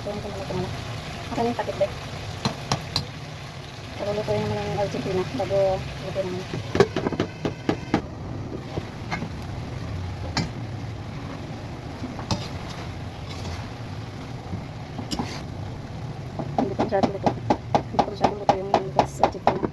Lulutuin ko muna ito muna. Asan yung takip din? Lulutuin naman yung Argentina bago lulutuin naman. Hindi pa masyadong luto. Hindi pa masyadong luto yung Argentina.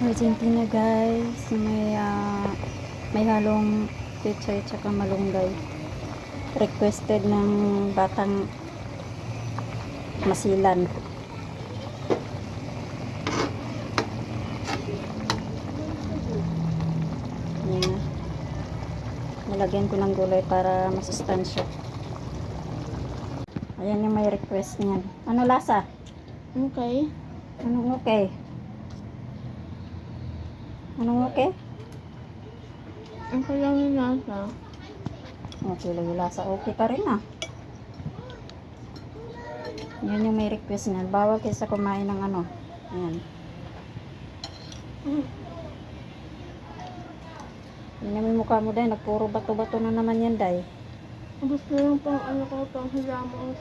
Argentina guys, may halong pechay tsaka malunggay. Requested ng batang masilan. Yan. Nilagyan ko ng gulay para masustansya. Ayan yung may request niyan. Ano lasa? Okay. Anong okay? Anong okay? Okay lang yung lasa. Okay lang yung lasa. Okay pa rin ah. Yan yung may request niyan. Bawal kaysa kumain ng ano. Ayan. Yan yung mukha mo dahil. Nagpuro bato-bato na naman yan dahil. Gusto lang pang ano ko, pang hilamos.